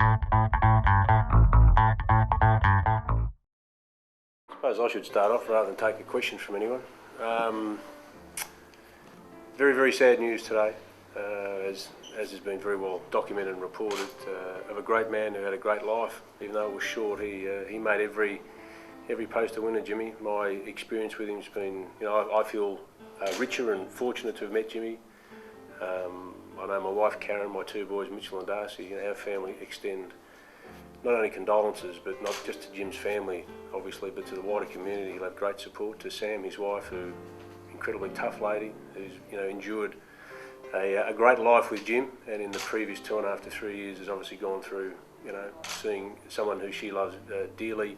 I suppose I should start off rather than take a question from anyone. Very, very sad news today, as has been very well documented and reported, of a great man who had a great life. Even though it was short, he made every post a winner, Jimmy. My experience with him has been, I feel richer and fortunate to have met Jimmy. I know my wife Karen, my two boys Mitchell and Darcy, our family extend not only condolences, but not just to Jim's family, obviously, but to the wider community. He'll have great support. To Sam, his wife, who incredibly tough lady, who's endured a great life with Jim, and in the previous 2.5 to 3 years has obviously gone through, seeing someone who she loves dearly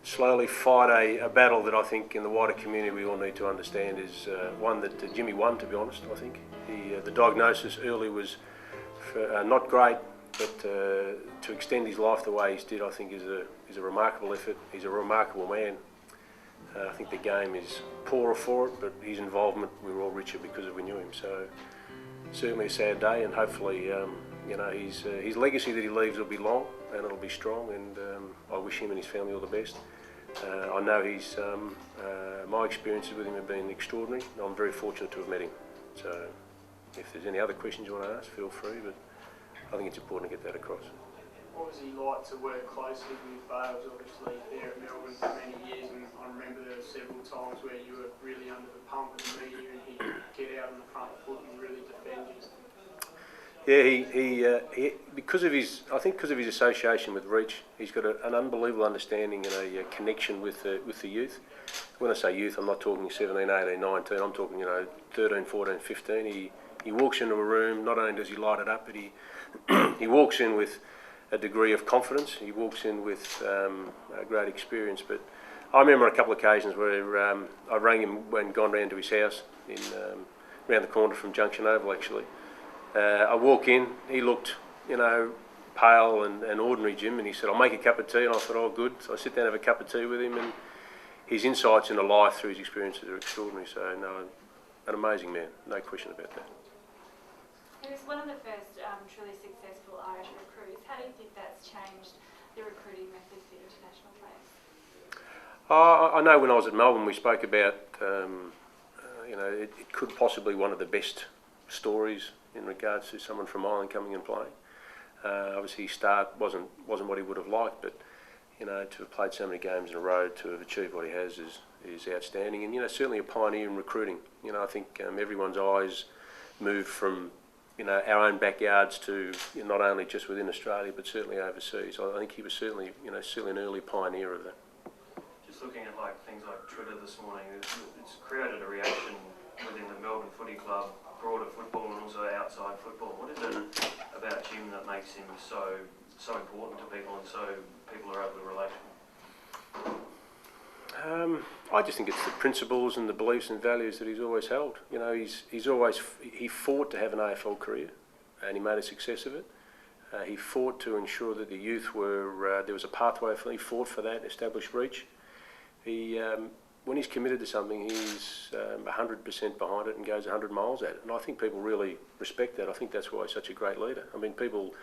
slowly fight a battle that I think in the wider community we all need to understand is one that Jimmy won, to be honest. I think the diagnosis early was not great, but to extend his life the way he did, I think is a remarkable effort. He's a remarkable man. I think the game is poorer for it, but his involvement, we were all richer because we knew him. So certainly a sad day, and hopefully his legacy that he leaves will be long and it'll be strong, and I wish him and his family all the best. I know my experiences with him have been extraordinary. I'm very fortunate to have met him. So if there's any other questions you want to ask, feel free, but I think it's important to get that across. What was he like to work closely with Bales, obviously there at Melbourne for many years, and I remember there were several times where you were really under the pump with the media and he'd get out on the front foot and really defend you. Yeah, he because of his association with Reach, he's got an unbelievable understanding and a connection with the youth. When I say youth, I'm not talking 17, 18, 19, I'm talking 13, 14, 15. He walks into a room, not only does he light it up, but he walks in with a degree of confidence. He walks in with a great experience. But I remember a couple of occasions where I rang him when gone round to his house in round the corner from Junction Oval, actually. I walk in, he looked, pale and ordinary, Jim, and he said, "I'll make a cup of tea," and I thought, "Oh, good." So I sit down and have a cup of tea with him, and his insights into life through his experiences are extraordinary. So, no, an amazing man, no question about that. He was one of the first truly successful Irish recruits. How do you think that's changed the recruiting method for international players? I know when I was at Melbourne, we spoke about, it could possibly one of the best stories in regards to someone from Ireland coming and playing. Obviously, his start wasn't what he would have liked, but to have played so many games in a row, to have achieved what he has is outstanding, and certainly a pioneer in recruiting. I think everyone's eyes moved from our own backyards to not only just within Australia but certainly overseas. I think he was certainly an early pioneer of that. Just looking at things like Twitter this morning, it's created a reaction within the Melbourne Footy Club, broader football and also outside football. What is it about Jim that makes him so important to people and so people are able to relate to him? I just think it's the principles and the beliefs and values that he's always held. He fought to have an AFL career, and he made a success of it. He fought to ensure that the youth there was a pathway for them. He fought for that, established Reach. When he's committed to something, he's 100% behind it and goes 100 miles at it. And I think people really respect that. I think that's why he's such a great leader. I mean, people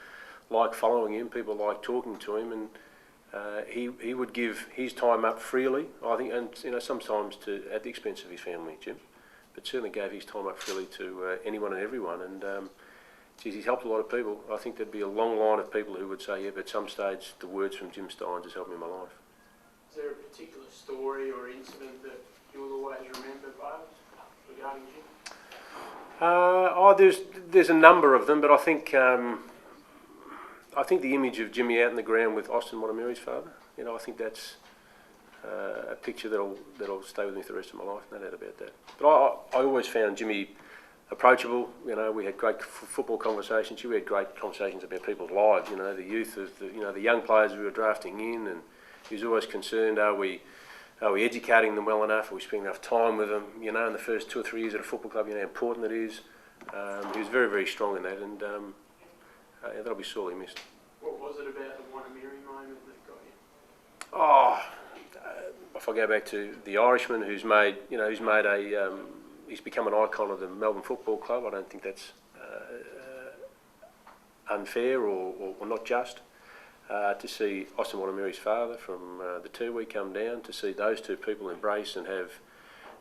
like following him, people like talking to him, and he would give his time up freely, I think, and sometimes at the expense of his family, Jim, but certainly gave his time up freely to anyone and everyone. And he's helped a lot of people. I think there'd be a long line of people who would say, yeah, but at some stage the words from Jim Stynes has helped me in my life. Is there a particular story or incident that you'll always remember, Bales, regarding Jim? There's a number of them, but I think the image of Jimmy out in the ground with Austin Montgomery's father, I think that's a picture that'll stay with me for the rest of my life, no doubt about that. But I always found Jimmy approachable. We had great football conversations. We had great conversations about people's lives. The youth, the young players we were drafting in, and he was always concerned: are we educating them well enough? Are we spending enough time with them? In the first 2 or 3 years at a football club, how important that is. He was very, very strong in that, and that'll be sorely missed. What was it about the Wanamiri moment that got you? Oh, if I go back to the Irishman, who's become an icon of the Melbourne Football Club. I don't think that's unfair or not just. to see Austin Watamairi's father from the Tiwi come down, to see those two people embrace and have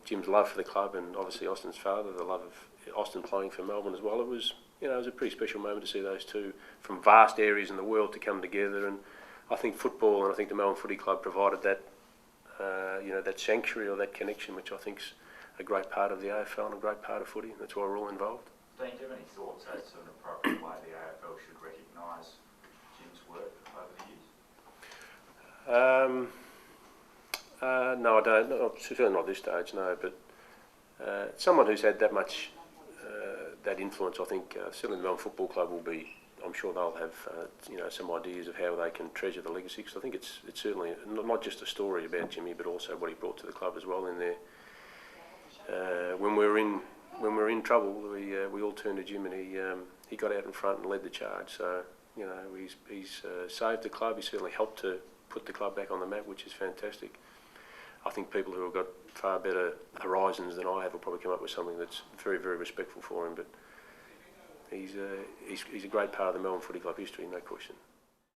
Jim's love for the club and obviously Austin's father, the love of Austin playing for Melbourne as well. It was, it was a pretty special moment to see those two from vast areas in the world to come together. And I think football and I think the Melbourne Footy Club provided that, that sanctuary or that connection, which I think's a great part of the AFL and a great part of footy. That's why we're all involved. Dean, do you have any thoughts as to an appropriate way the AFL should recognise Jim's work over the years? No, I don't. No, certainly not at this stage, no. But someone who's had that much that influence, I think certainly the Melbourne Football Club will be. I'm sure they'll have some ideas of how they can treasure the legacy. Because I think it's certainly not just a story about Jimmy, but also what he brought to the club as well. In there, when we were in trouble, we all turned to Jim, and he got out in front and led the charge. So he's saved the club. He certainly helped to put the club back on the map, which is fantastic. I think people who have got far better horizons than I have will probably come up with something that's very, very respectful for him. But he's a great part of the Melbourne Footy Club history, no question.